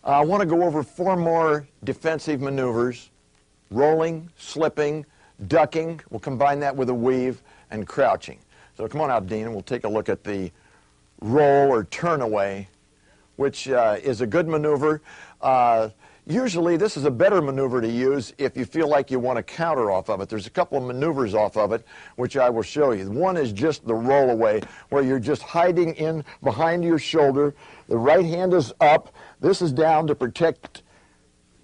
I want to go over 4 more defensive maneuvers: rolling, slipping, ducking. We'll combine that with a weave, and crouching. So come on out, Dean, and we'll take a look at the roll or turn away, which is a good maneuver. Usually this is a better maneuver to use if you feel like you want to counter off of it. There's a couple of maneuvers off of it, which I will show you. One is just the roll away, where you're just hiding in behind your shoulder. The right hand is up. This is down to protect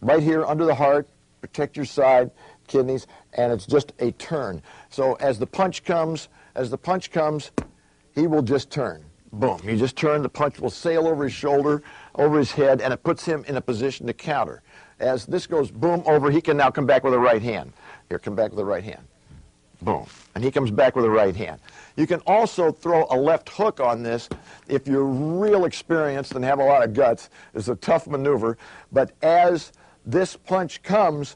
right here under the heart, protect your side, kidneys, and it's just a turn. So as the punch comes, he will just turn. Boom. You just turn, the punch will sail over his shoulder, over his head, and it puts him in a position to counter. As this goes boom over, he can now come back with a right hand. Here, come back with a right hand. Boom. And he comes back with a right hand. You can also throw a left hook on this if you're real experienced and have a lot of guts. It's a tough maneuver, but as this punch comes,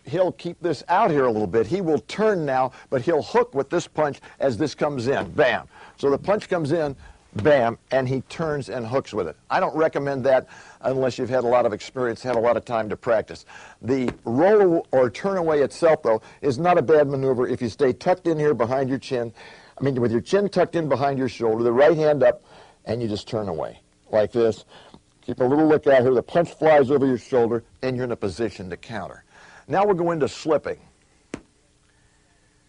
he'll keep this out here a little bit. He will turn now, but he'll hook with this punch as this comes in. Bam. So the punch comes in, bam, and he turns and hooks with it. I don't recommend that unless you've had a lot of experience, had a lot of time to practice. The roll or turn away itself, though, is not a bad maneuver if you stay tucked in here behind your chin. I mean, with your chin tucked in behind your shoulder, the right hand up, and you just turn away like this. Keep a little look out here. The punch flies over your shoulder, and you're in a position to counter. Now we'll go into slipping.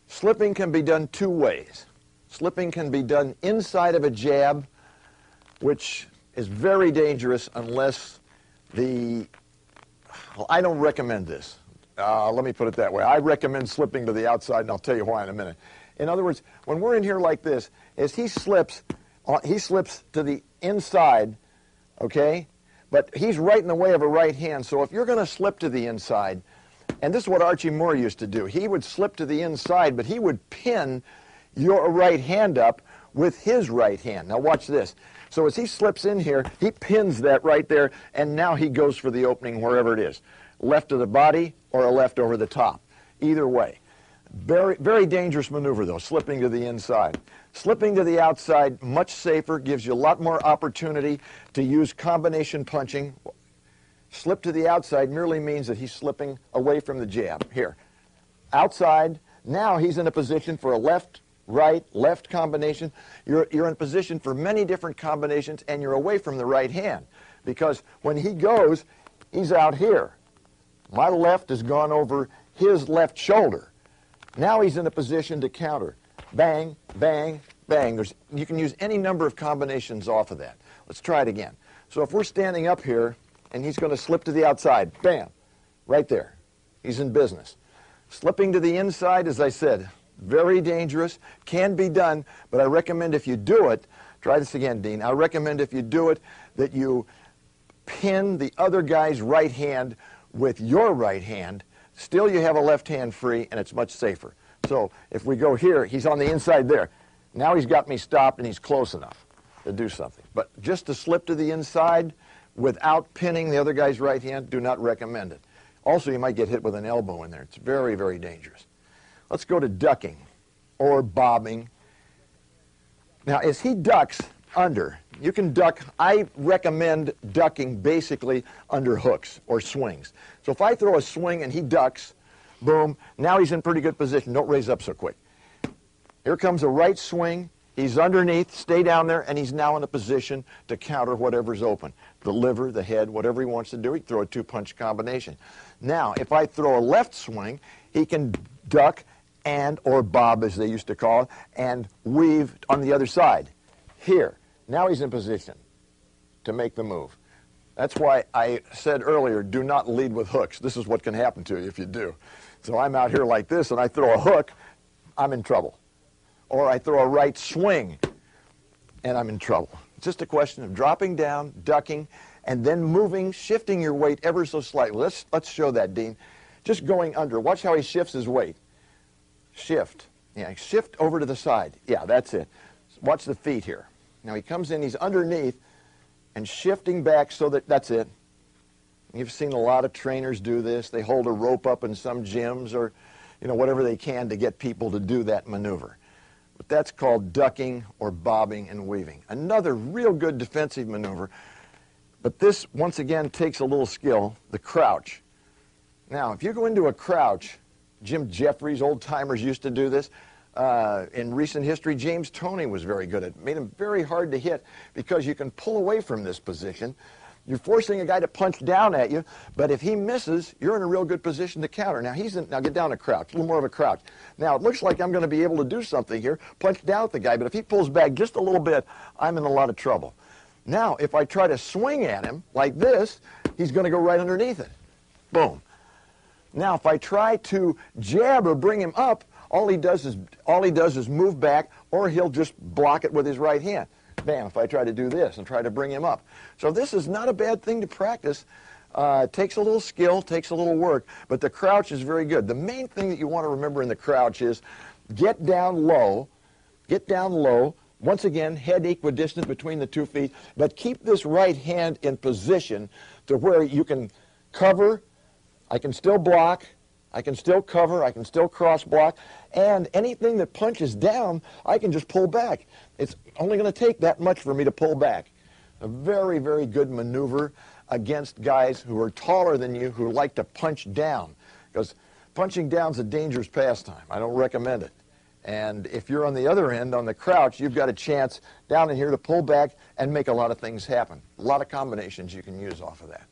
Slipping can be done 2 ways. Slipping can be done inside of a jab, which is very dangerous unless well, I don't recommend this. Let me put it that way. I recommend slipping to the outside, and I'll tell you why in a minute. In other words, when we're in here like this, as he slips to the inside, okay? But he's right in the way of a right hand, so if you're going to slip to the inside, and this is what Archie Moore used to do. He would slip to the inside, but he would pin your right hand up with his right hand. Now watch this. So as he slips in here, he pins that right there, and now he goes for the opening wherever it is. Left of the body or a left over the top. Either way. Very, very dangerous maneuver, though, slipping to the inside. Slipping to the outside, much safer, gives you a lot more opportunity to use combination punching. Slip to the outside merely means that he's slipping away from the jab. Here, outside, now he's in a position for a left, right, left combination. You're in a position for many different combinations, and you're away from the right hand. Because when he goes, he's out here. My left has gone over his left shoulder. Now he's in a position to counter. Bang, bang, bang. You can use any number of combinations off of that. Let's try it again. So if we're standing up here, and he's going to slip to the outside, bam, right there. He's in business. Slipping to the inside, as I said, very dangerous, can be done, but I recommend if you do it, try this again, Dean, I recommend if you do it that you pin the other guy's right hand with your right hand. Still you have a left hand free, and it's much safer. So if we go here, he's on the inside there. Now he's got me stopped, and he's close enough to do something. But just to slip to the inside without pinning the other guy's right hand, do not recommend it. Also, you might get hit with an elbow in there. It's very, very dangerous. Let's go to ducking or bobbing. Now, as he ducks under, you can duck. I recommend ducking basically under hooks or swings. So if I throw a swing and he ducks, boom, now he's in pretty good position. Don't raise up so quick. Here comes a right swing. He's underneath, stay down there, and he's now in a position to counter whatever's open. The liver, the head, whatever he wants to do, he can throw a two-punch combination. Now, if I throw a left swing, he can duck and, or bob as they used to call it, and weave on the other side. Here, now he's in position to make the move. That's why I said earlier, do not lead with hooks. This is what can happen to you if you do. So I'm out here like this, and I throw a hook, I'm in trouble. Or I throw a right swing, and I'm in trouble. It's just a question of dropping down, ducking, and then moving, shifting your weight ever so slightly. Let's show that, Dean. Just going under. Watch how he shifts his weight. Shift. Yeah, shift over to the side. Yeah, that's it. Watch the feet here. Now he comes in, he's underneath, and shifting back so that's it. You've seen a lot of trainers do this. They hold a rope up in some gyms or, whatever they can to get people to do that maneuver. But that's called ducking or bobbing and weaving. Another real good defensive maneuver. But this, once again, takes a little skill, the crouch. Now, if you go into a crouch, Jim Jeffries, old-timers used to do this. In recent history, James Toney was very good at it. Made him very hard to hit because you can pull away from this position. You're forcing a guy to punch down at you, but if he misses, you're in a real good position to counter. Now, now get down a crouch, a little more of a crouch. Now, it looks like I'm going to be able to do something here, punch down at the guy, but if he pulls back just a little bit, I'm in a lot of trouble. Now, if I try to swing at him like this, he's going to go right underneath it. Boom. Now, if I try to jab or bring him up, all he does is move back, or he'll just block it with his right hand. Bam, if I try to do this and try to bring him up. So this is not a bad thing to practice. It takes a little skill, takes a little work, but the crouch is very good. The main thing that you want to remember in the crouch is get down low, once again, head equidistant between the 2 feet, but keep this right hand in position to where you can cover, I can still block, I can still cover, I can still cross block, and anything that punches down, I can just pull back. It's only going to take that much for me to pull back. A very, very good maneuver against guys who are taller than you who like to punch down, because punching down is a dangerous pastime. I don't recommend it. And if you're on the other end, on the crouch, you've got a chance down in here to pull back and make a lot of things happen. A lot of combinations you can use off of that.